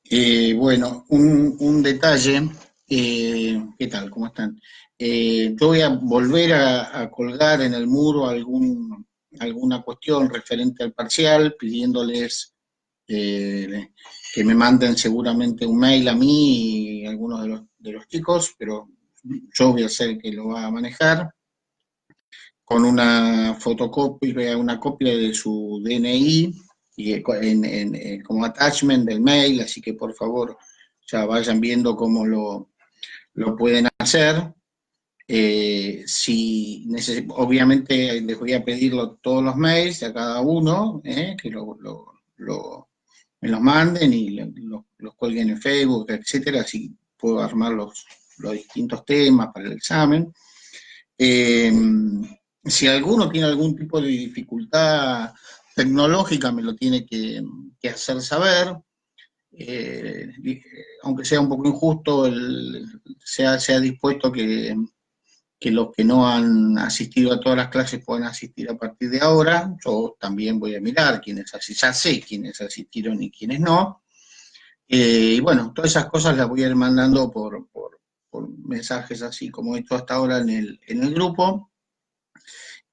Bueno, un detalle. ¿Qué tal? ¿Cómo están? Yo voy a volver a colgar en el muro alguna cuestión referente al parcial, pidiéndoles eh, que me manden seguramente un mail a mí y a algunos de los chicos, pero yo voy a ser el que lo va a manejar, con una fotocopia, una copia de su DNI y como attachment del mail, así que por favor ya vayan viendo cómo lo pueden hacer. Si obviamente les voy a pedir todos los mails a cada uno, que me los manden y los cuelguen en Facebook, etcétera, así puedo armar los distintos temas para el examen. Eh, si alguno tiene algún tipo de dificultad tecnológica, me lo tiene que hacer saber. Eh, Aunque sea un poco injusto, sea dispuesto que los que no han asistido a todas las clases puedan asistir a partir de ahora. Yo también voy a mirar ya sé quiénes asistieron y quiénes no. Y bueno, todas esas cosas las voy a ir mandando por mensajes así como he hecho hasta ahora en el grupo.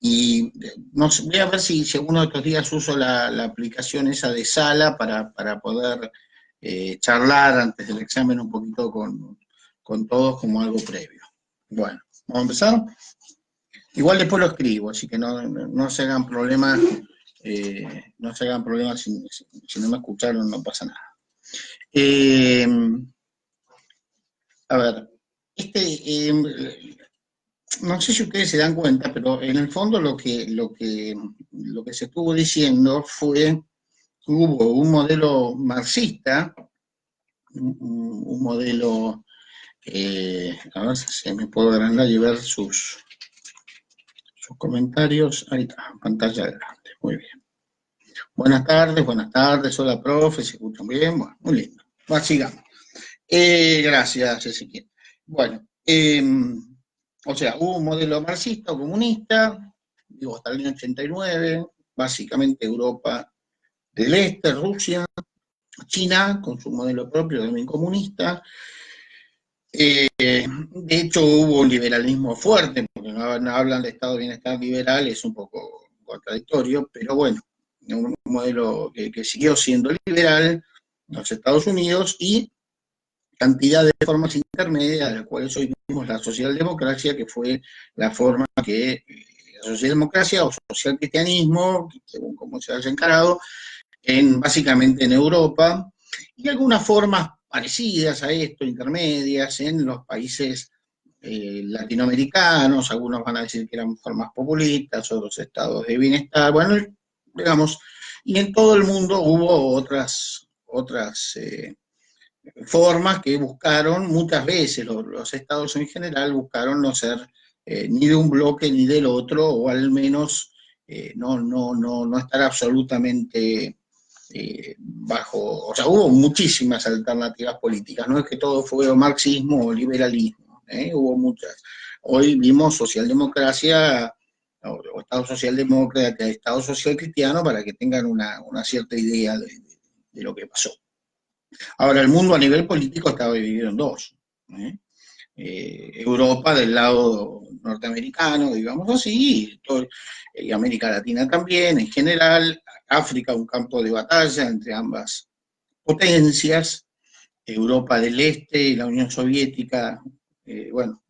Y no sé, voy a ver si alguno de estos días uso la aplicación esa de Sala para poder charlar antes del examen un poquito con todos como algo previo. Bueno, ¿vamos a empezar? Igual después lo escribo, así que no se hagan problemas, no se hagan problemas si no me escucharon, no pasa nada. Eh, a ver, este, no sé si ustedes se dan cuenta, pero en el fondo lo que se estuvo diciendo fue que hubo un modelo marxista, un modelo, a ver si me puedo agrandar y ver sus comentarios. Ahí está, pantalla grande, muy bien. Buenas tardes, hola profe, ¿se escuchan bien? Bueno, muy lindo. Bueno, sigamos. Gracias, Ezequiel. Bueno, o sea, hubo un modelo marxista o comunista, digo, hasta el año 89, básicamente Europa del Este, Rusia, China, con su modelo propio también comunista. De hecho, hubo un liberalismo fuerte, porque no hablan de Estado de Bienestar liberal, es un poco contradictorio, pero bueno, un modelo que siguió siendo liberal en los Estados Unidos y cantidad de formas intermedias, de las cuales hoy vimos la socialdemocracia, que fue la forma que la socialdemocracia o socialcristianismo, según cómo se haya encarado, básicamente en Europa, y algunas formas parecidas a esto, intermedias, en los países latinoamericanos. Algunos van a decir que eran formas populistas, otros estados de bienestar, bueno, digamos, y en todo el mundo hubo otras formas que buscaron, muchas veces los estados en general buscaron no ser ni de un bloque ni del otro, o al menos no estar absolutamente bajo, o sea, hubo muchísimas alternativas políticas, no es que todo fue marxismo o liberalismo, hubo muchas. Hoy vimos socialdemocracia o Estado socialdemócrata, Estado social cristiano, para que tengan una cierta idea de lo que pasó. Ahora, el mundo a nivel político estaba dividido en dos. ¿eh? Europa del lado norteamericano, digamos así, y América Latina también, en general, África un campo de batalla entre ambas potencias, Europa del Este y la Unión Soviética, bueno,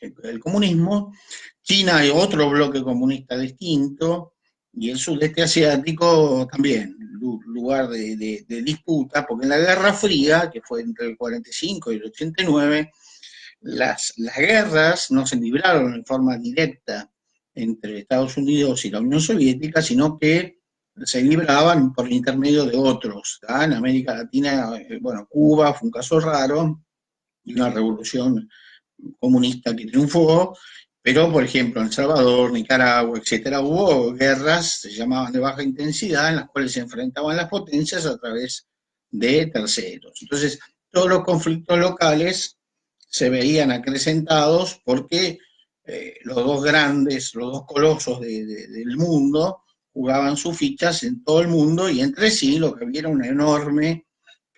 el comunismo, China hay otro bloque comunista distinto, y el sudeste asiático también, lugar de disputa, porque en la Guerra Fría, que fue entre el 45 y el 89, las guerras no se libraron en forma directa entre Estados Unidos y la Unión Soviética, sino que se libraban por intermedio de otros. En América Latina, bueno, Cuba fue un caso raro, y una revolución comunista que triunfó, pero por ejemplo en El Salvador, Nicaragua, etcétera, hubo guerras, se llamaban de baja intensidad, en las cuales se enfrentaban las potencias a través de terceros. Entonces, todos los conflictos locales se veían acrecentados porque los dos colosos del mundo jugaban sus fichas en todo el mundo, y entre sí lo que había era una enorme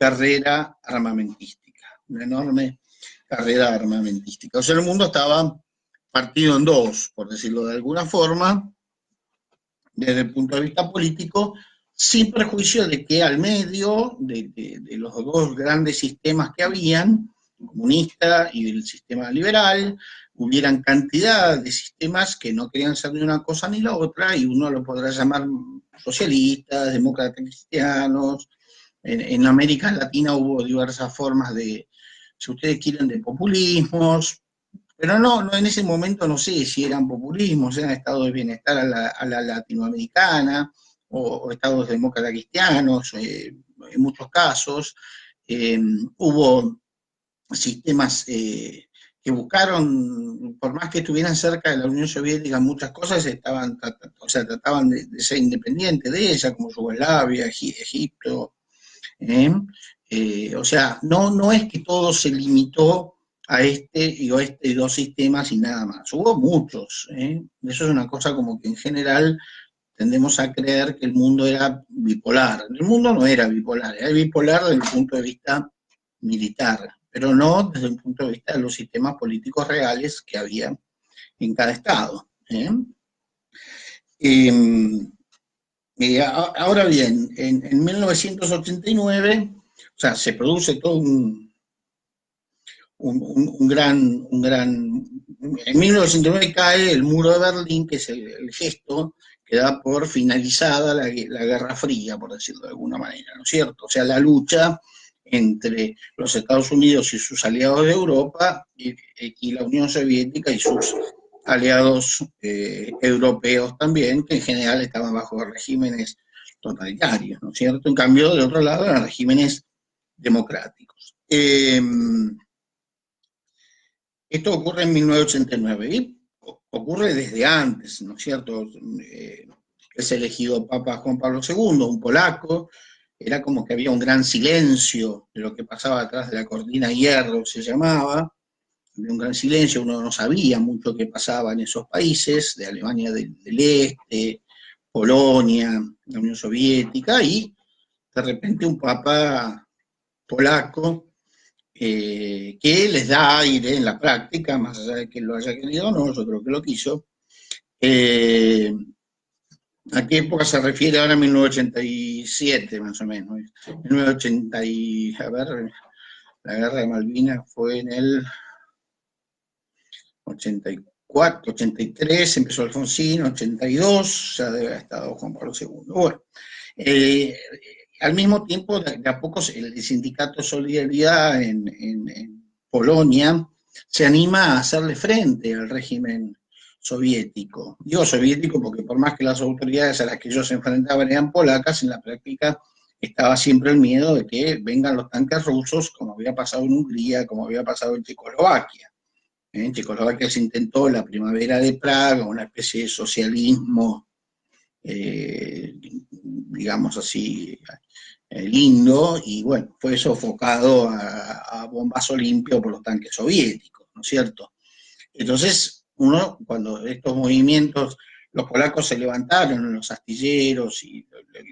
carrera armamentística, una enorme carrera armamentística. O sea, el mundo estaba partido en dos, por decirlo de alguna forma, desde el punto de vista político, sin perjuicio de que al medio de los dos grandes sistemas que habían, el comunista y el sistema liberal, hubieran cantidad de sistemas que no querían ser ni una cosa ni la otra, y uno lo podrá llamar socialistas, demócratas cristianos. En América Latina hubo diversas formas de, si ustedes quieren, de populismos, pero no, en ese momento no sé si eran populismos, eran estados de bienestar a la latinoamericana, o estados demócratas cristianos, en muchos casos. Hubo sistemas que buscaron, por más que estuvieran cerca de la Unión Soviética, muchas cosas estaban, o sea, trataban de ser independientes de ella, como Yugoslavia, Egipto. O sea, no es que todo se limitó a este y oeste y dos sistemas y nada más. Hubo muchos. Eso es una cosa como que en general tendemos a creer que el mundo era bipolar. El mundo no era bipolar desde el punto de vista militar, pero no desde el punto de vista de los sistemas políticos reales que había en cada estado. Ahora bien, en 1989, o sea, se produce todo un gran... En 1909 cae el muro de Berlín, que es el gesto que da por finalizada la Guerra Fría, por decirlo de alguna manera, ¿no es cierto? O sea, la lucha entre los Estados Unidos y sus aliados de Europa y la Unión Soviética y sus aliados europeos también, que en general estaban bajo regímenes totalitarios, ¿no es cierto? En cambio, de otro lado, eran regímenes democráticos. Esto ocurre en 1989 y ocurre desde antes, ¿no es cierto? Es elegido Papa Juan Pablo II, un polaco. Era como que había un gran silencio de lo que pasaba atrás de la cortina de hierro, se llamaba. Había un gran silencio, uno no sabía mucho qué pasaba en esos países, de Alemania del Este, Polonia, la Unión Soviética, y de repente un papa polaco que les da aire en la práctica, más allá de que lo haya querido o no, yo creo que lo quiso. ¿A qué época se refiere ahora? 1987, más o menos. 1980, a ver, la guerra de Malvinas fue en el 84, 83, empezó Alfonsín, 82, ya debe haber estado Juan Pablo II. Bueno, al mismo tiempo, de a poco, el sindicato Solidaridad en Polonia se anima a hacerle frente al régimen soviético. Digo soviético porque por más que las autoridades a las que ellos se enfrentaban eran polacas, en la práctica estaba siempre el miedo de que vengan los tanques rusos, como había pasado en Hungría, como había pasado en Checoslovaquia. En Checoslovaquia se intentó la primavera de Praga, una especie de socialismo, digamos así, lindo, y bueno, fue sofocado a bombazo limpio por los tanques soviéticos, ¿no es cierto? Entonces, uno, cuando estos movimientos, los polacos se levantaron en los astilleros y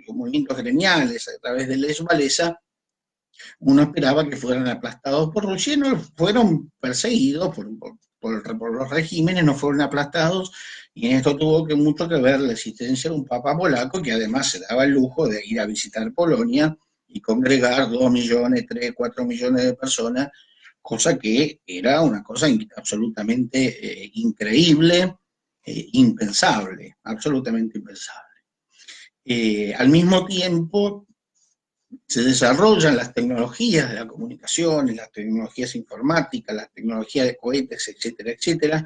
los movimientos gremiales a través de Lech Walesa, uno esperaba que fueran aplastados por Rusia, y no fueron perseguidos por los regímenes, no fueron aplastados, y en esto tuvo mucho que ver la existencia de un papa polaco que además se daba el lujo de ir a visitar Polonia y congregar 2 millones, 3, 4 millones de personas, cosa que era una cosa absolutamente increíble, impensable, absolutamente impensable. Al mismo tiempo, se desarrollan las tecnologías de la comunicación, las tecnologías informáticas, las tecnologías de cohetes, etcétera, etcétera,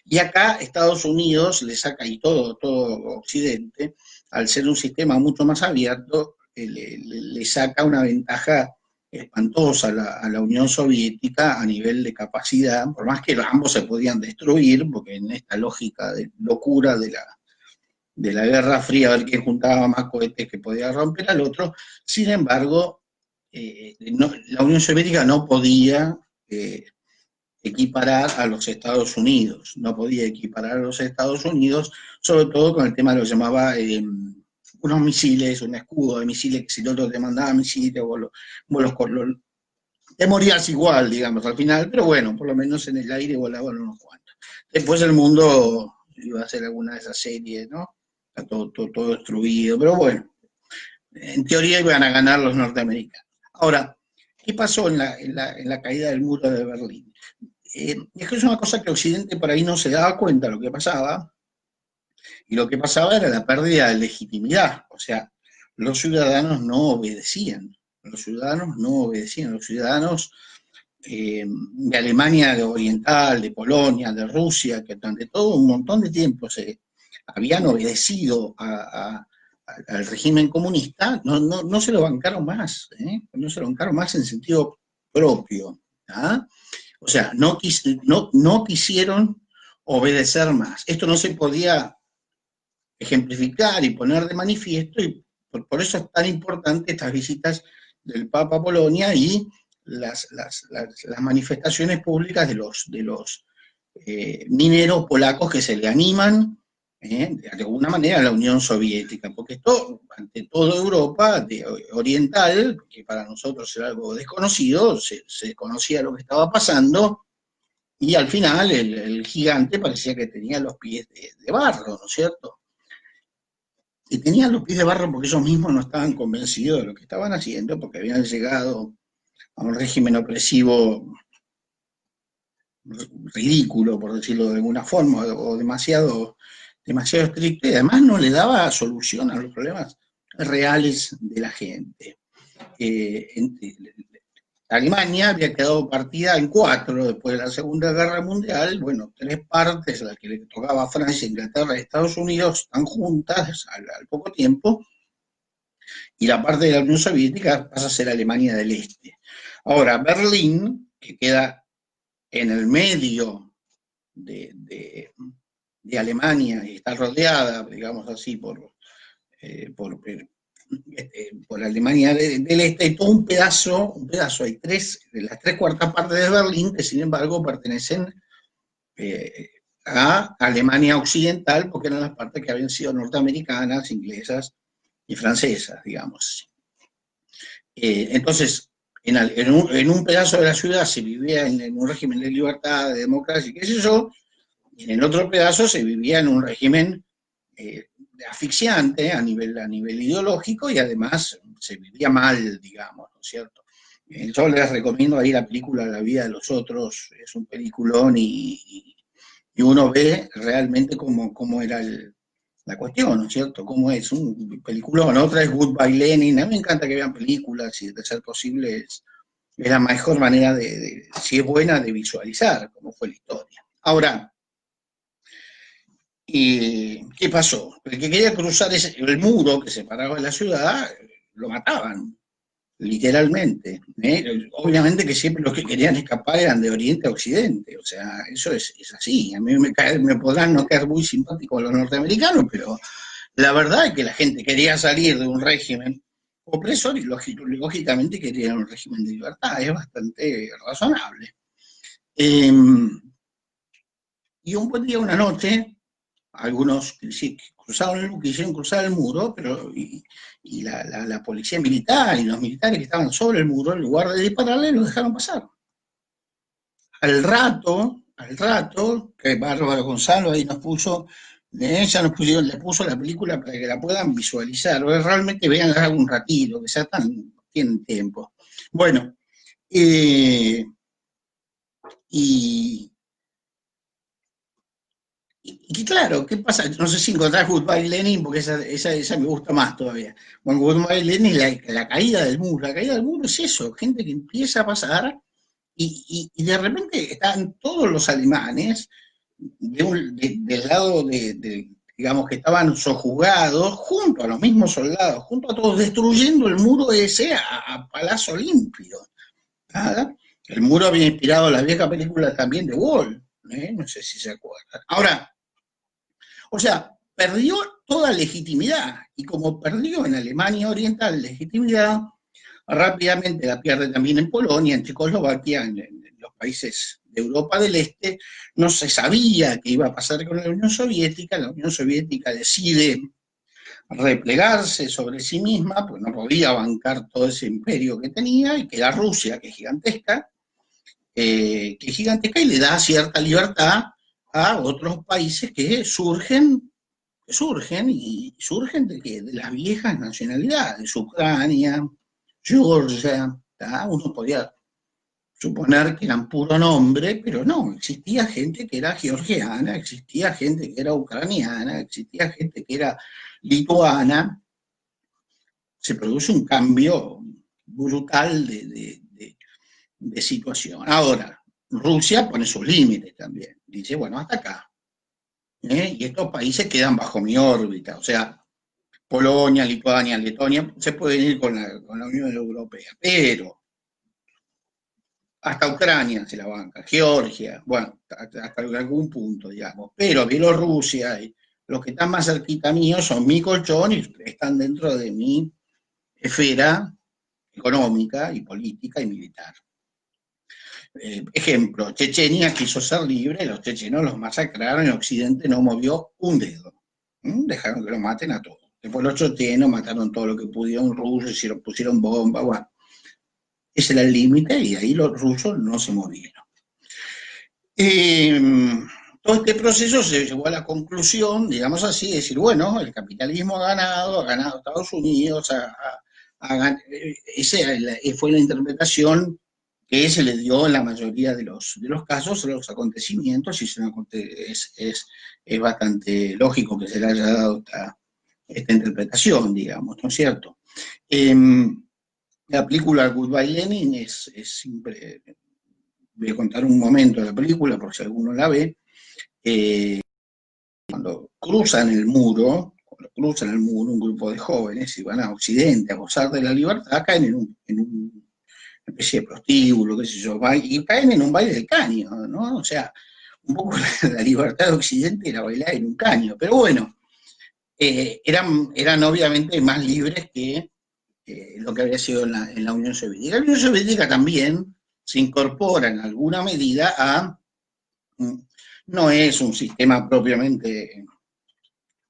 y acá Estados Unidos le saca, y todo Occidente, al ser un sistema mucho más abierto, le saca una ventaja espantosa a la Unión Soviética a nivel de capacidad, por más que ambos se podían destruir, porque en esta lógica de locura de la Guerra Fría, a ver quién juntaba más cohetes que podía romper al otro. Sin embargo, la Unión Soviética no podía equiparar a los Estados Unidos, no podía equiparar a los Estados Unidos, sobre todo con el tema de lo que llamaba unos misiles, un escudo de misiles, que si el otro te mandaba misiles, te morías igual, digamos, al final, pero bueno, por lo menos en el aire volaban unos cuantos. Después el mundo iba a hacer alguna de esas series, ¿no? Está todo destruido, pero bueno, en teoría iban a ganar los norteamericanos. Ahora, ¿qué pasó en la caída del muro de Berlín? Es que es una cosa que Occidente por ahí no se daba cuenta de lo que pasaba, y lo que pasaba era la pérdida de legitimidad, o sea, los ciudadanos no obedecían, los ciudadanos de Alemania de Oriental, de Polonia, de Rusia, que durante todo un montón de tiempo se habían obedecido al régimen comunista, no se lo bancaron más, no se lo bancaron más en sentido propio. ¿Ah? O sea, no quisieron obedecer más. Esto no se podía ejemplificar y poner de manifiesto, y por eso es tan importante estas visitas del Papa a Polonia y las manifestaciones públicas de los mineros polacos que se le animan de alguna manera a la Unión Soviética, porque esto, ante toda Europa oriental, que para nosotros era algo desconocido, se conocía lo que estaba pasando, y al final el gigante parecía que tenía los pies de barro, ¿no es cierto? Y tenían los pies de barro porque ellos mismos no estaban convencidos de lo que estaban haciendo, porque habían llegado a un régimen opresivo ridículo, por decirlo de alguna forma, o demasiado estricto, y además no le daba solución a los problemas reales de la gente. Alemania había quedado partida en cuatro después de la Segunda Guerra Mundial, bueno, tres partes, las que le tocaba a Francia, Inglaterra y Estados Unidos, están juntas al poco tiempo, y la parte de la Unión Soviética pasa a ser Alemania del Este. Ahora, Berlín, que queda en el medio de Alemania y está rodeada, digamos así, por Alemania del Este, hay todo un pedazo, hay las tres cuartas partes de Berlín que sin embargo pertenecen a Alemania Occidental, porque eran las partes que habían sido norteamericanas, inglesas y francesas, digamos. Entonces, en un pedazo de la ciudad se vivía en un régimen de libertad, de democracia, qué sé yo, y en el otro pedazo se vivía en un régimen asfixiante a nivel ideológico, y además se vivía mal, digamos, ¿no es cierto? Yo les recomiendo ahí la película La vida de los otros, es un peliculón, y uno ve realmente cómo era la cuestión, ¿no es cierto? Cómo es un peliculón. Otra es Goodbye Lenin. A mí me encanta que vean películas, y de ser posible es la mejor manera si es buena, de visualizar cómo fue la historia. Ahora, ¿qué pasó? El que quería cruzar el muro que separaba la ciudad, lo mataban, literalmente. Obviamente que siempre los que querían escapar eran de Oriente a Occidente, o sea, eso es así. A mí me podrán no caer muy simpáticos los norteamericanos, pero la verdad es que la gente quería salir de un régimen opresor y lógicamente quería un régimen de libertad, es bastante razonable. Y un buen día, una noche, algunos quisieron cruzar el muro, pero y la policía militar y los militares que estaban sobre el muro, en lugar de dispararle, los dejaron pasar. Al rato, que Bárbara Gonzalo ahí ella le puso la película para que la puedan visualizar, o realmente veanla un ratito, que ya tienen tiempo. Bueno, y claro, ¿qué pasa? No sé si encontrar Goodbye Lenin, porque esa me gusta más todavía. Bueno, Goodbye Lenin es la caída del muro. La caída del muro es eso, gente que empieza a pasar, y de repente están todos los alemanes del lado digamos, que estaban sojuzgados, junto a los mismos soldados, junto a todos, destruyendo el muro ese a palazo limpio. ¿Ah? El muro había inspirado la vieja película también de Wall, no sé si se acuerdan. Ahora, o sea, perdió toda legitimidad, y como perdió en Alemania Oriental legitimidad, rápidamente la pierde también en Polonia, en Checoslovaquia, en los países de Europa del Este. No se sabía qué iba a pasar con la Unión Soviética decide replegarse sobre sí misma, pues no podía bancar todo ese imperio que tenía, y queda Rusia, que es gigantesca y le da cierta libertad a otros países que surgen de las viejas nacionalidades, Ucrania, Georgia, ¿tá? Uno podía suponer que eran puro nombre, pero no, existía gente que era georgiana, existía gente que era ucraniana, existía gente que era lituana. Se produce un cambio brutal de situación. Ahora, Rusia pone sus límites también, dice, bueno, hasta acá. Y estos países quedan bajo mi órbita, o sea, Polonia, Lituania, Letonia, se pueden ir con la Unión Europea, pero hasta Ucrania se la banca, Georgia, bueno, hasta algún punto, digamos, pero Bielorrusia, y los que están más cerquita mío son mi colchón y están dentro de mi esfera económica y política y militar. Ejemplo, Chechenia quiso ser libre, los chechenos los masacraron y Occidente no movió un dedo. Dejaron que lo maten a todos. Después los chochenos mataron todo lo que pudieron rusos, pusieron bombas, bueno. Ese era el límite y ahí los rusos no se movieron. Todo este proceso se llegó a la conclusión, digamos así, de decir, bueno, el capitalismo ha ganado Estados Unidos, esa fue la interpretación que se le dio en la mayoría de los casos a los acontecimientos, y es bastante lógico que se le haya dado esta interpretación, digamos, ¿no es cierto? La película Goodbye Lenin voy a contar un momento de la película, por si alguno la ve. Cuando cruzan el muro, un grupo de jóvenes y van a Occidente a gozar de la libertad, caen en una especie de prostíbulo, qué sé yo, y caen en un baile de caño, ¿no? O sea, un poco la libertad de Occidente era bailar en un caño, pero bueno, eran obviamente más libres que lo que había sido en la Unión Soviética. La Unión Soviética también se incorpora en alguna medida no es un sistema propiamente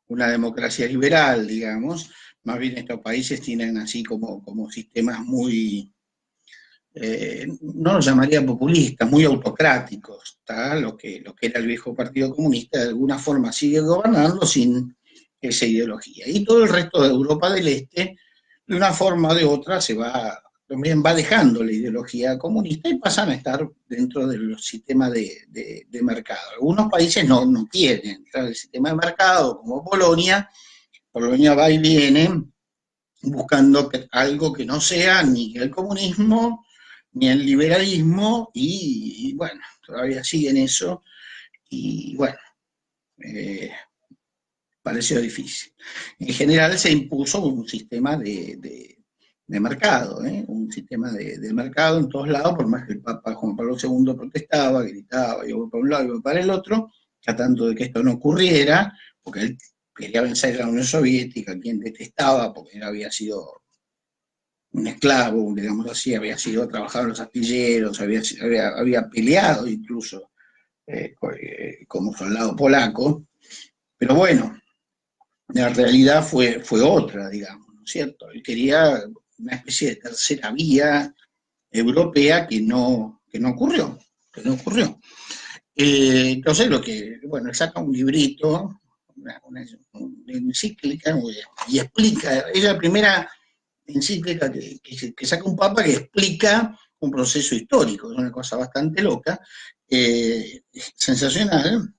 una democracia liberal, digamos, más bien estos países tienen así como sistemas muy, no los llamaría populistas, muy autocráticos, lo que era el viejo Partido Comunista de alguna forma sigue gobernando sin esa ideología. Y todo el resto de Europa del Este, de una forma o de otra, también va dejando la ideología comunista y pasan a estar dentro del sistema de mercado. Algunos países no quieren entrar el sistema de mercado, como Polonia va y viene buscando algo que no sea ni el comunismo ni el liberalismo, y bueno, todavía siguen eso, y bueno, pareció difícil. En general se impuso un sistema de mercado, un sistema de mercado en todos lados, por más que el Papa Juan Pablo II protestaba, gritaba, yo voy para un lado, yo voy para el otro, tratando de que esto no ocurriera, porque él quería vencer a la Unión Soviética, quien detestaba, porque él había sido un esclavo, digamos así, había sido trabajador en los astilleros, había peleado incluso como soldado polaco, pero bueno, la realidad fue otra, digamos, ¿no es cierto? Él quería una especie de tercera vía europea que no ocurrió, que no ocurrió. Entonces él saca un librito, una encíclica, y explica, es la primera encíclica que saca un papa que explica un proceso histórico, es una cosa bastante loca, sensacional,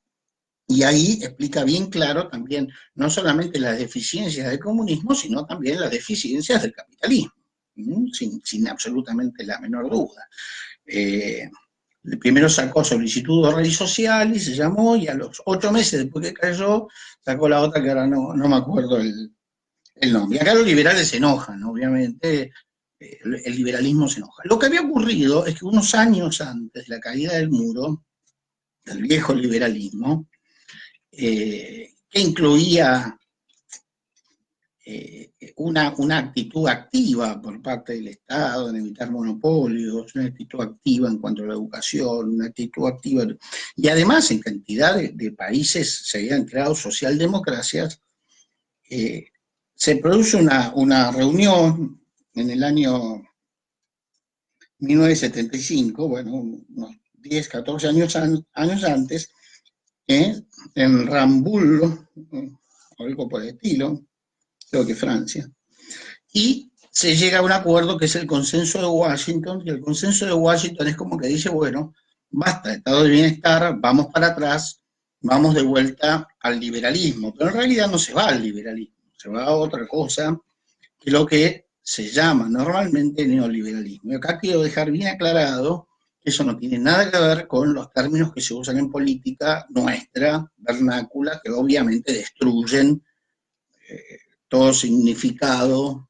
y ahí explica bien claro también no solamente las deficiencias del comunismo, sino también las deficiencias del capitalismo, sin absolutamente la menor duda. Primero sacó Solicitud de Redes Sociales, se llamó, y a los 8 meses después que cayó, sacó la otra que ahora no me acuerdo el nombre. Y acá los liberales se enojan, obviamente, el liberalismo se enoja. Lo que había ocurrido es que unos años antes de la caída del muro, del viejo liberalismo, que incluía una actitud activa por parte del Estado en evitar monopolios, una actitud activa en cuanto a la educación, una actitud activa, y además en cantidad de países se habían creado socialdemocracias, se produce una reunión en el año 1975, bueno, unos 10, 14 años antes, en Rambouillet, o algo por el estilo, creo que Francia, y se llega a un acuerdo que es el consenso de Washington, y el consenso de Washington es como que dice, bueno, basta, estado de bienestar, vamos para atrás, vamos de vuelta al liberalismo, pero en realidad no se va al liberalismo, se va a otra cosa, que es lo que se llama normalmente neoliberalismo. Y acá quiero dejar bien aclarado que eso no tiene nada que ver con los términos que se usan en política nuestra, vernácula, que obviamente destruyen eh, todo significado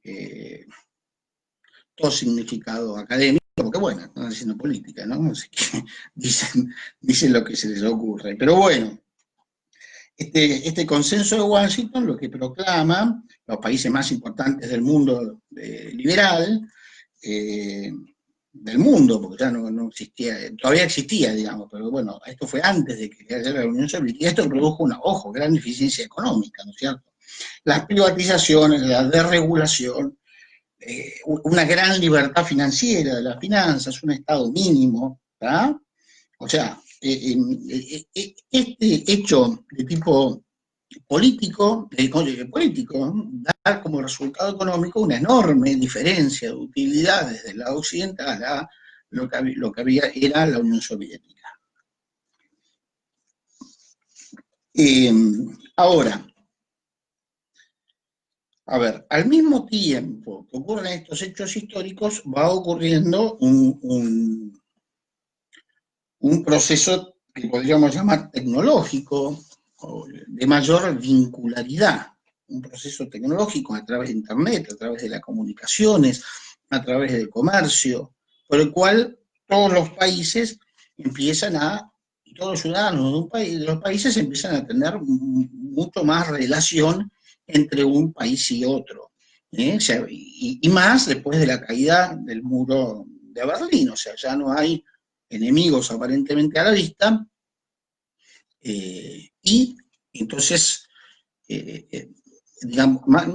eh, todo significado académico, porque bueno, están haciendo política, ¿no? Así que dicen lo que se les ocurre. Pero bueno, este consenso de Washington lo que proclama los países más importantes del mundo liberal, eh, del mundo, porque ya no existía, todavía existía, digamos, pero bueno, esto fue antes de que haya la Unión Soviética, y esto produjo una, ojo, gran eficiencia económica, ¿no es cierto? Las privatizaciones, la desregulación, una gran libertad financiera de las finanzas, un Estado mínimo, ¿tá? O sea, este hecho de tipo político da como resultado económico una enorme diferencia de utilidad desde el lado occidental a lo que había era la Unión Soviética. Ahora, a ver, al mismo tiempo que ocurren estos hechos históricos, va ocurriendo un proceso que podríamos llamar tecnológico, de mayor vincularidad, un proceso tecnológico a través de Internet, a través de las comunicaciones, a través del comercio, por el cual todos los países empiezan a, y todos los ciudadanos de los países empiezan a tener mucho más relación entre un país y otro. O sea, y más después de la caída del muro de Berlín, o sea, ya no hay enemigos aparentemente a la vista, y entonces, digamos, más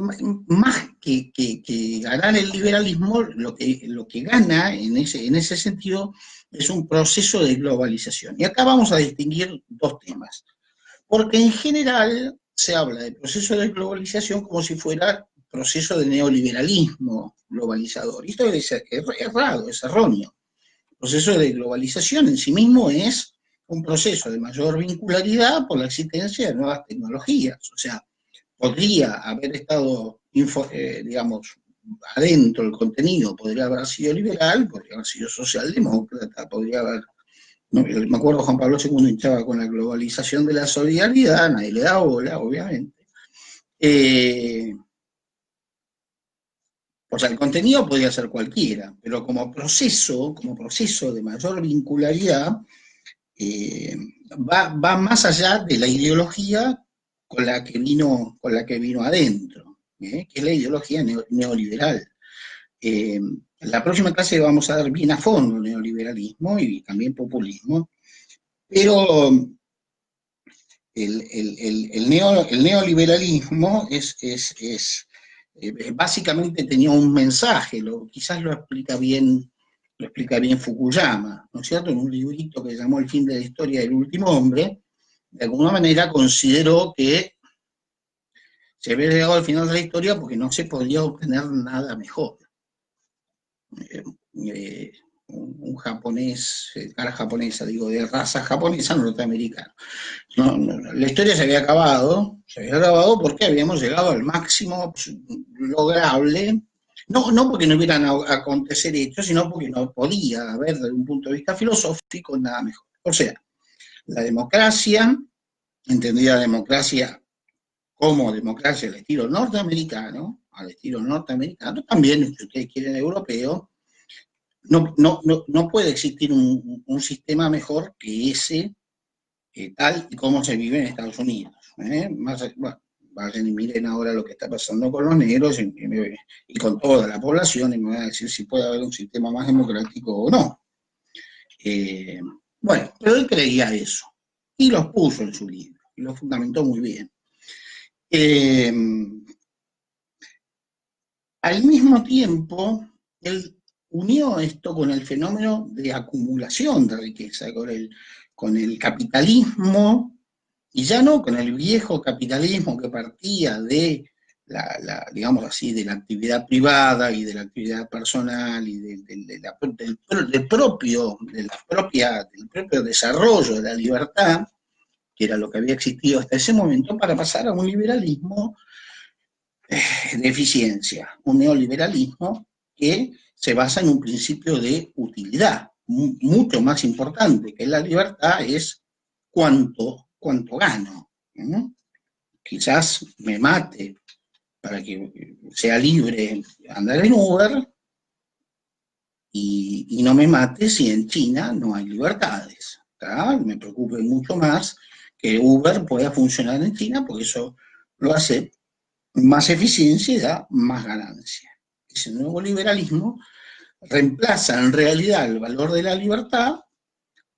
que ganar el liberalismo, lo que gana en ese sentido es un proceso de globalización. Y acá vamos a distinguir dos temas, porque en general se habla de proceso de globalización como si fuera proceso de neoliberalismo globalizador. Y esto es errado, es erróneo. El proceso de globalización en sí mismo es un proceso de mayor vincularidad por la existencia de nuevas tecnologías. O sea, podría haber estado, digamos, adentro el contenido, podría haber sido liberal, podría haber sido socialdemócrata, podría haber... No, me acuerdo Juan Pablo II hinchaba con la globalización de la solidaridad, nadie le da bola, obviamente. O sea, el contenido podría ser cualquiera, pero como proceso de mayor vincularidad, va más allá de la ideología con la que vino adentro, que es la ideología neoliberal. En la próxima clase vamos a dar bien a fondo neoliberalismo y también populismo, pero el neoliberalismo básicamente tenía un mensaje, quizás lo explica bien Fukuyama, ¿no es cierto? En un librito que se llamó El fin de la historia del último hombre, de alguna manera consideró que se había llegado al final de la historia porque no se podía obtener nada mejor. Un japonés, cara japonesa, digo, de raza japonesa norteamericana. La historia se había acabado porque habíamos llegado al máximo lograble, no porque no hubieran acontecer hechos, sino porque no podía haber, desde un punto de vista filosófico, nada mejor. O sea, la democracia, entendida democracia como democracia al estilo norteamericano, también, si ustedes quieren, europeo, no puede existir un sistema mejor que ese, tal y como se vive en Estados Unidos. Bueno, vayan y miren ahora lo que está pasando con los negros y con toda la población, y me van a decir si puede haber un sistema más democrático o no. Bueno, pero él creía eso, y los puso en su libro, y lo fundamentó muy bien. Eh, Al mismo tiempo, él unió esto con el fenómeno de acumulación de riqueza, con el capitalismo, y ya no con el viejo capitalismo que partía de digamos así, de la actividad privada y de la actividad personal y del propio desarrollo de la libertad, que era lo que había existido hasta ese momento, para pasar a un liberalismo de eficiencia, un neoliberalismo que se basa en un principio de utilidad, mucho más importante que la libertad es cuánto gano. ¿No? Quizás me mate para que sea libre andar en Uber y no me mate si en China no hay libertades. ¿Tá? Me preocupe mucho más que Uber pueda funcionar en China porque eso lo hace más eficiencia y da más ganancia. Ese nuevo liberalismo reemplaza en realidad el valor de la libertad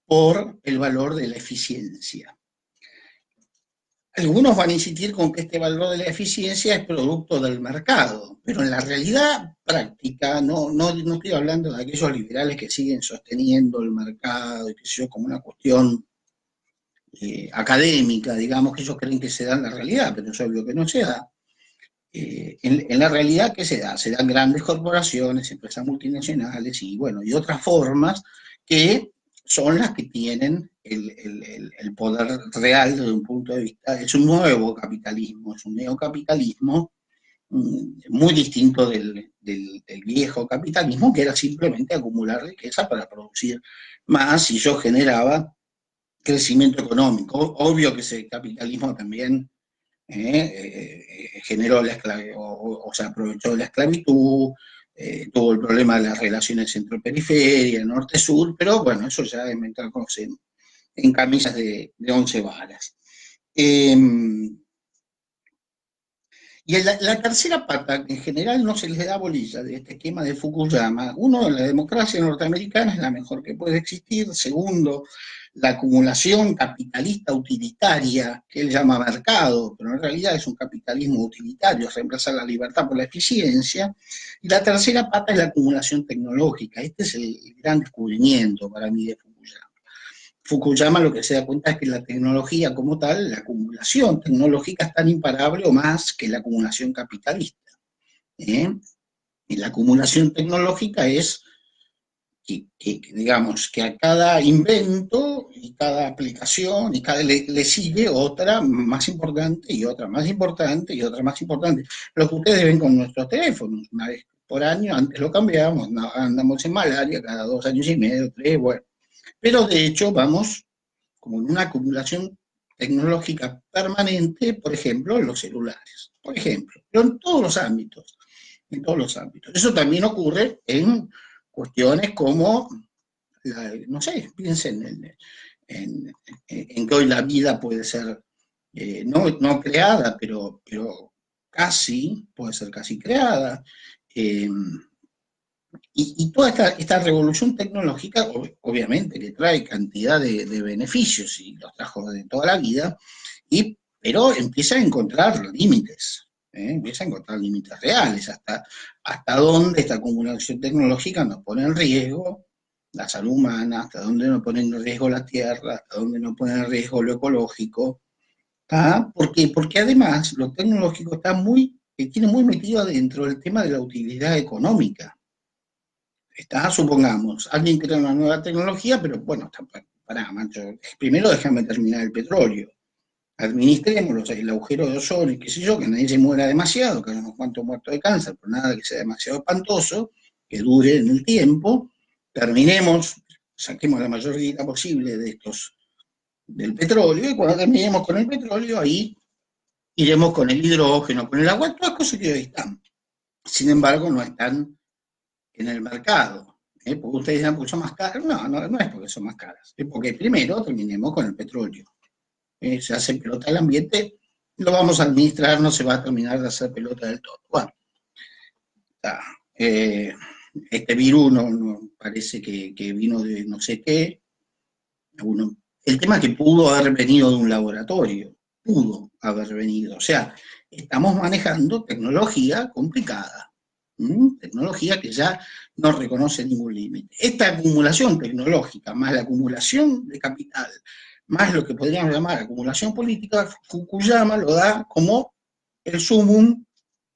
por el valor de la eficiencia. Algunos van a insistir con que este valor de la eficiencia es producto del mercado, pero en la realidad práctica, no estoy hablando de aquellos liberales que siguen sosteniendo el mercado y que yo como una cuestión académica, digamos, que ellos creen que se da en la realidad, pero es obvio que no se da. En la realidad, ¿qué se da? Se dan grandes corporaciones, empresas multinacionales y, bueno, y otras formas que son las que tienen el poder real desde un punto de vista. Es un nuevo capitalismo, es un neocapitalismo muy distinto del viejo capitalismo, que era simplemente acumular riqueza para producir más y yo generaba crecimiento económico. Obvio que ese capitalismo también generó la esclavitud, o se aprovechó de la esclavitud, tuvo el problema de las relaciones centro-periferia, norte-sur, pero bueno, eso ya es meternos en camisas de 11 varas. Y la tercera pata, que en general no se les da bolilla de este esquema de Fukuyama, uno, la democracia norteamericana es la mejor que puede existir, segundo, la acumulación capitalista utilitaria, que él llama mercado, pero en realidad es un capitalismo utilitario, es reemplazar la libertad por la eficiencia, y la tercera pata es la acumulación tecnológica. Este es el gran descubrimiento para mí de Fukuyama. Fukuyama lo que se da cuenta es que la tecnología como tal, la acumulación tecnológica es tan imparable o más que la acumulación capitalista. ¿eh? Y la acumulación tecnológica es digamos, que a cada invento y cada aplicación y le sigue otra más importante y otra más importante y otra más importante. Lo que ustedes ven con nuestros teléfonos, una vez por año, antes lo cambiamos, andamos en malaria cada 2 años y medio, 3, bueno. Pero de hecho vamos como en una acumulación tecnológica permanente, por ejemplo, en los celulares, por ejemplo, pero en todos los ámbitos, en todos los ámbitos. Eso también ocurre en cuestiones como, no sé, piensen en que hoy la vida puede ser no creada, pero casi, puede ser casi creada. Eh, y toda esta revolución tecnológica, obviamente, que trae cantidad de beneficios y los trajo de toda la vida, pero empieza a encontrar límites, empieza a encontrar límites reales, hasta dónde esta acumulación tecnológica nos pone en riesgo la salud humana, hasta dónde nos pone en riesgo la tierra, hasta dónde nos pone en riesgo lo ecológico. ¿Por qué? Porque además lo tecnológico tiene muy metido dentro del tema de la utilidad económica. Supongamos, alguien crea una nueva tecnología, pero bueno, pará, macho, primero déjame terminar el petróleo, administremos el agujero de ozono y qué sé yo, que nadie se muera demasiado, que haya unos cuantos muertos de cáncer, pero nada que sea demasiado espantoso, que dure en el tiempo, terminemos, saquemos la mayor guita posible del petróleo, y cuando terminemos con el petróleo, ahí iremos con el hidrógeno, con el agua, todas cosas que hoy están. Sin embargo, no están en el mercado. Porque ustedes dirán, porque son más caras. No es porque son más caras. Es porque primero terminemos con el petróleo. Se hace pelota el ambiente, lo vamos a administrar, no se va a terminar de hacer pelota del todo. Bueno, este virus parece que vino de no sé qué. El tema es que pudo haber venido de un laboratorio, pudo haber venido. O sea, estamos manejando tecnología complicada, tecnología que ya no reconoce ningún límite. Esta acumulación tecnológica, más la acumulación de capital, más lo que podríamos llamar acumulación política, Fukuyama lo da como el sumum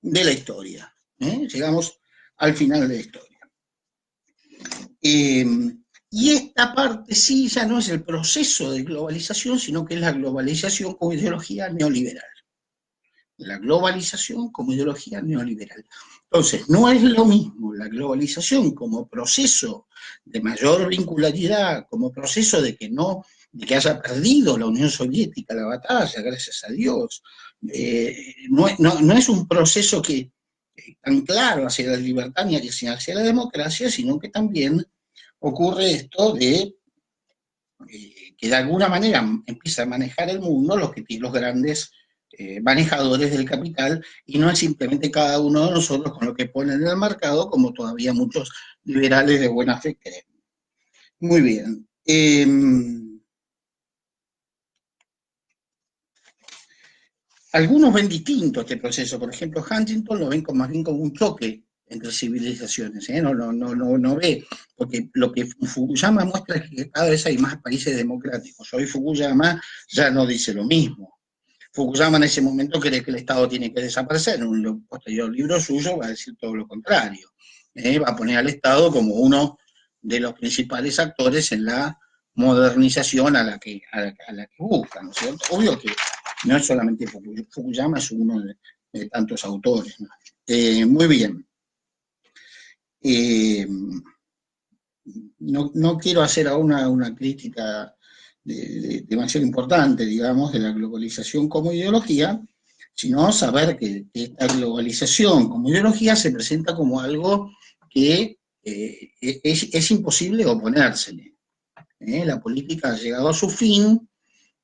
de la historia. Llegamos al final de la historia. Y esta parte sí ya no es el proceso de globalización, sino que es la globalización como ideología neoliberal. La globalización como ideología neoliberal. Entonces, no es lo mismo la globalización como proceso de mayor vincularidad, como proceso de que haya perdido la Unión Soviética la batalla, gracias a Dios. No es un proceso que tan claro hacia la libertad ni hacia la democracia, sino que también ocurre esto de que de alguna manera empieza a manejar el mundo los grandes manejadores del capital, y no es simplemente cada uno de nosotros con lo que ponen en el mercado, como todavía muchos liberales de buena fe creen. Muy bien. Algunos ven distinto este proceso. Por ejemplo, Huntington lo ven más bien como un choque entre civilizaciones. No ve, porque lo que Fukuyama muestra es que cada vez hay más países democráticos. Hoy Fukuyama ya no dice lo mismo. Fukuyama en ese momento cree que el Estado tiene que desaparecer. En un posterior libro suyo va a decir todo lo contrario. Va a poner al Estado como uno de los principales actores en la modernización a la que busca, ¿no es cierto? Obvio que no es solamente Fukuyama, es uno de tantos autores, ¿no? Muy bien. No quiero hacer ahora una crítica demasiado importante, digamos, de la globalización como ideología, sino saber que esta globalización como ideología se presenta como algo que es imposible oponérsele. La política ha llegado a su fin,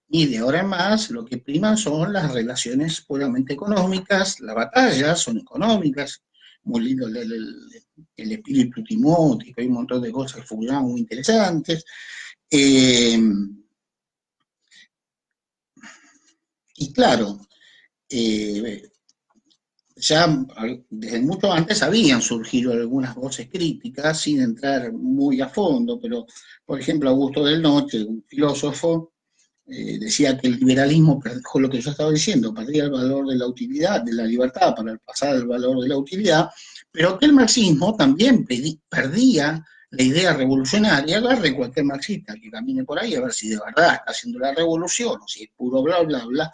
y de ahora en más lo que priman son las relaciones puramente económicas, las batallas son económicas, muy lindo el espíritu timótico, hay un montón de cosas que Fukuyama muy interesantes. Y claro, ya desde mucho antes habían surgido algunas voces críticas, sin entrar muy a fondo, pero por ejemplo Augusto del Noche, un filósofo, decía que el liberalismo, con lo que yo estaba diciendo, perdía el valor de la utilidad, de la libertad para pasar al valor de la utilidad, pero que el marxismo también perdía la idea revolucionaria. Agarre cualquier marxista que camine por ahí a ver si de verdad está haciendo la revolución o si es puro bla, bla, bla,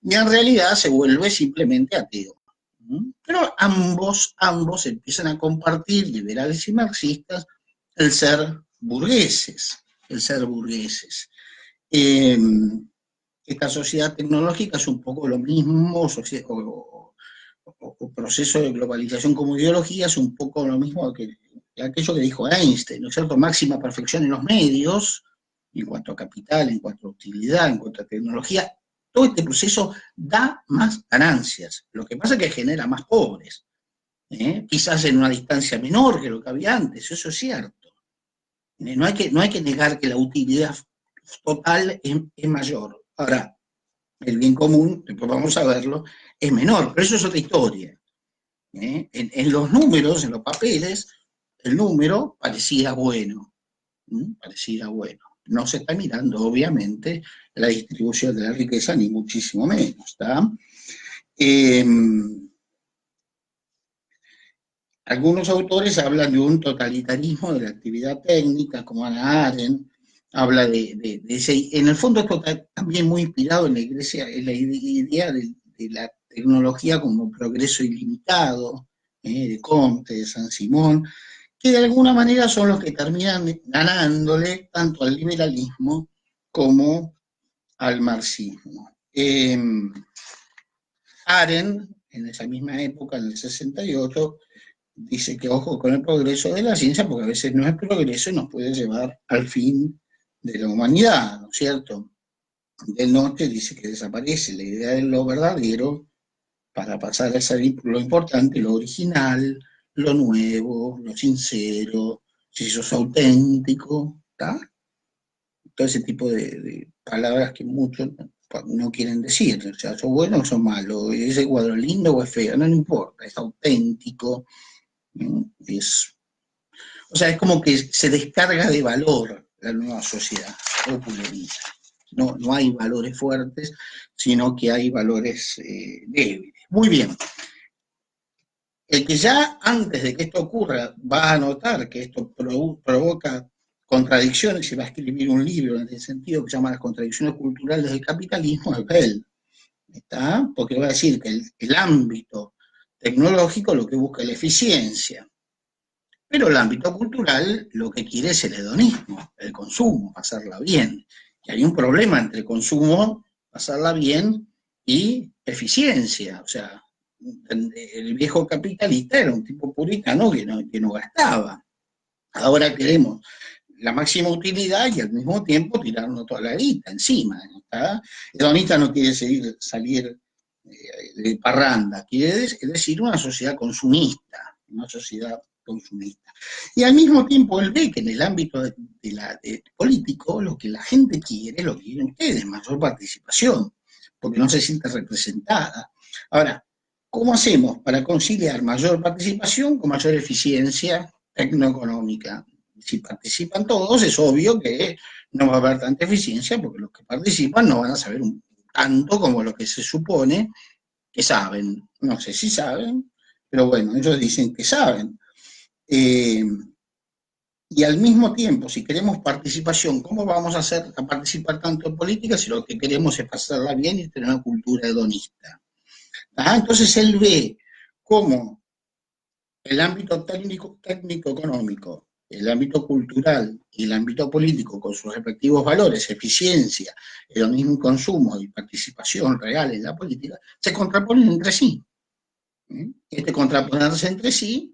y en realidad se vuelve simplemente ateo. Pero ambos empiezan a compartir, liberales y marxistas, el ser burgueses, el ser burgueses. Esta sociedad tecnológica es un poco lo mismo, o proceso de globalización como ideología es un poco lo mismo que aquello que dijo Einstein, ¿no es cierto? Máxima perfección en los medios, en cuanto a capital, en cuanto a utilidad, en cuanto a tecnología. Todo este proceso da más ganancias. Lo que pasa es que genera más pobres. Quizás en una distancia menor que lo que había antes, eso es cierto. No hay que negar que la utilidad total es mayor. Ahora, el bien común, después vamos a verlo, es menor, pero eso es otra historia. En los números, en los papeles, el número parecía bueno, parecía bueno. No se está mirando, obviamente, la distribución de la riqueza, ni muchísimo menos, ¿está? Algunos autores hablan de un totalitarismo de la actividad técnica, como Hannah Arendt, habla de ese, en el fondo esto está también muy inspirado en la iglesia, en la idea de la tecnología como progreso ilimitado, de Comte, de San Simón, que de alguna manera son los que terminan ganándole tanto al liberalismo como al marxismo. Arendt, en esa misma época, en el 68, dice que ojo con el progreso de la ciencia, porque a veces no es progreso y nos puede llevar al fin de la humanidad, ¿no es cierto? Del Norte dice que desaparece la idea de lo verdadero para pasar a ser lo importante, lo original, lo nuevo, lo sincero, si sos auténtico, ¿está? Todo ese tipo de palabras que muchos no quieren decir, o sea, sos bueno o sos malo, ese cuadro es lindo o es feo, no importa, es auténtico, o sea, es como que se descarga de valor la nueva sociedad, populariza. No hay valores fuertes, sino que hay valores débiles. Muy bien. El que ya antes de que esto ocurra va a notar que esto provoca contradicciones y va a escribir un libro en ese sentido que se llama Las contradicciones culturales del capitalismo, es Bell, ¿está? Porque va a decir que el ámbito tecnológico lo que busca es la eficiencia, pero el ámbito cultural lo que quiere es el hedonismo, el consumo, pasarla bien. Y hay un problema entre consumo, pasarla bien, y eficiencia. O sea, el viejo capitalista era un tipo puritano que no gastaba. Ahora queremos la máxima utilidad y al mismo tiempo tirarnos toda la guita encima. ¿Está? El hedonista no quiere salir de parranda, quiere decir una sociedad consumista, una sociedad consumista. Y al mismo tiempo él ve que en el ámbito político lo que la gente quiere, lo que quieren ustedes, mayor participación, porque no se siente representada. Ahora, ¿cómo hacemos para conciliar mayor participación con mayor eficiencia tecnoeconómica? Si participan todos, es obvio que no va a haber tanta eficiencia, porque los que participan no van a saber tanto como lo que se supone que saben. No sé si saben, pero bueno, ellos dicen que saben. Y al mismo tiempo, si queremos participación, ¿cómo vamos a hacer a participar tanto en política si lo que queremos es pasarla bien y tener una cultura hedonista? Entonces él ve cómo el ámbito técnico-económico, el ámbito cultural y el ámbito político, con sus respectivos valores, eficiencia, hedonismo y consumo y participación real en la política, se contraponen entre sí. Este contraponerse entre sí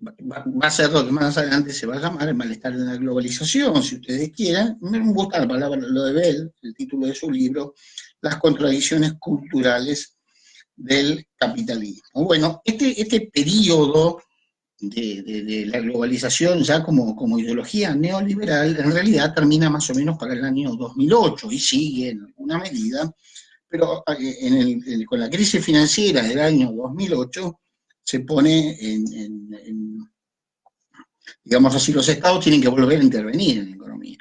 va a ser lo que más adelante se va a llamar el malestar en la globalización, si ustedes quieren. Me gusta la palabra, lo de Bell, el título de su libro, Las contradicciones culturales del capitalismo. Bueno, este periodo de la globalización ya como ideología neoliberal en realidad termina más o menos para el año 2008 y sigue en alguna medida, pero con la crisis financiera del año 2008 se pone digamos así, los estados tienen que volver a intervenir en la economía.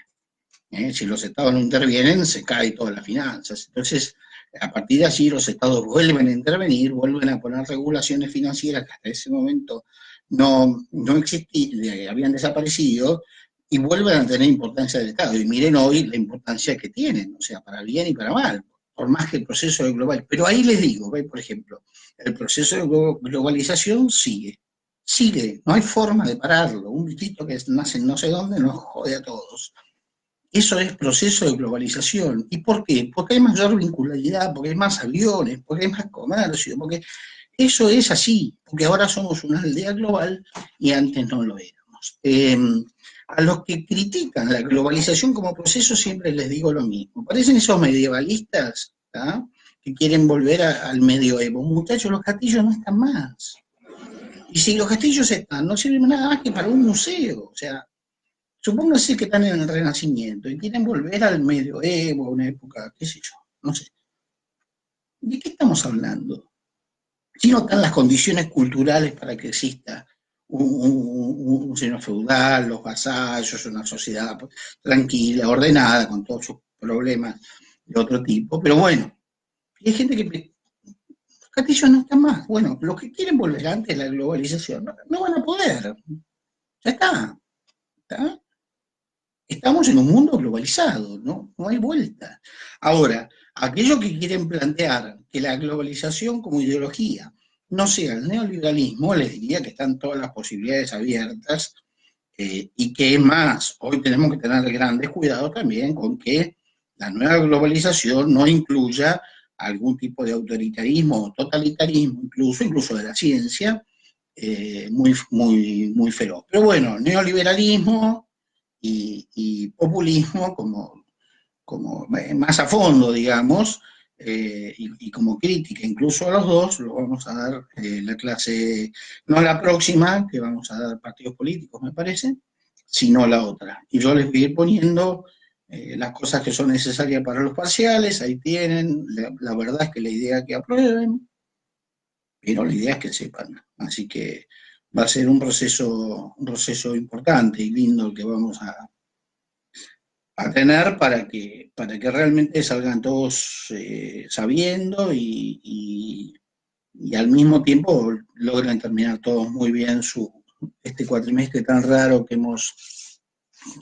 Si los estados no intervienen, se cae toda la finanzas. Entonces, a partir de allí, los estados vuelven a intervenir, vuelven a poner regulaciones financieras que hasta ese momento no existían, habían desaparecido, y vuelven a tener importancia del Estado. Y miren hoy la importancia que tienen, o sea, para bien y para mal, por más que el proceso de global. Pero ahí les digo, por ejemplo, el proceso de globalización sigue, no hay forma de pararlo. Un bichito que nace en no sé dónde nos jode a todos. Eso es proceso de globalización. ¿Y por qué? Porque hay mayor vincularidad, porque hay más aviones, porque hay más comercio, porque eso es así, porque ahora somos una aldea global y antes no lo éramos. A los que critican la globalización como proceso siempre les digo lo mismo. Parecen esos medievalistas, ¿tá?, que quieren volver al medioevo. Muchachos, los castillos no están más. Y si los castillos están, no sirven nada más que para un museo. O sea, supóngase que están en el Renacimiento y quieren volver al medioevo, a una época, qué sé yo, no sé. ¿De qué estamos hablando? Si no están las condiciones culturales para que exista un señor feudal, los vasallos, una sociedad tranquila, ordenada, con todos sus problemas de otro tipo. Pero bueno, hay gente que los castillos no están más. Bueno, los que quieren volver antes de la globalización no van a poder. Ya está. ¿Está? Estamos en un mundo globalizado, no hay vuelta. Ahora, aquellos que quieren plantear que la globalización como ideología no sea el neoliberalismo, les diría que están todas las posibilidades abiertas, y que es más, hoy tenemos que tener grandes cuidados también con que la nueva globalización no incluya algún tipo de autoritarismo o totalitarismo, incluso de la ciencia, muy feroz. Pero bueno, neoliberalismo y populismo como más a fondo, digamos, y como crítica incluso a los dos, lo vamos a dar la clase, no la próxima, que vamos a dar partidos políticos, me parece, sino la otra. Y yo les voy a ir poniendo las cosas que son necesarias para los parciales, ahí tienen, la verdad es que la idea es que aprueben, pero la idea es que sepan. Así que va a ser un proceso importante y lindo el que vamos a tener para que realmente salgan todos sabiendo y al mismo tiempo logren terminar todos muy bien este cuatrimestre tan raro que hemos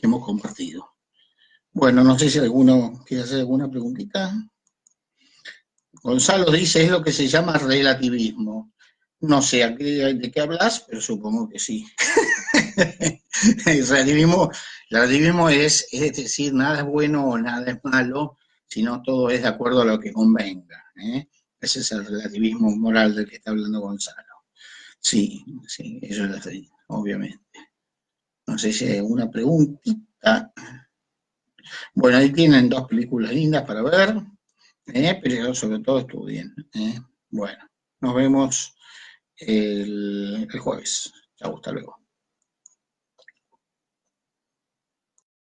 compartido. Bueno, no sé si alguno quiere hacer alguna preguntita. Gonzalo dice, es lo que se llama relativismo. No sé de qué hablas, pero supongo que sí. El relativismo es decir, nada es bueno o nada es malo, sino todo es de acuerdo a lo que convenga. ¿Eh? Ese es el relativismo moral del que está hablando Gonzalo. Sí, sí, eso es así, obviamente. No sé si hay alguna preguntita. Bueno, ahí tienen dos películas lindas para ver, pero sobre todo estudien. Bueno, nos vemos el jueves. Chau, hasta luego.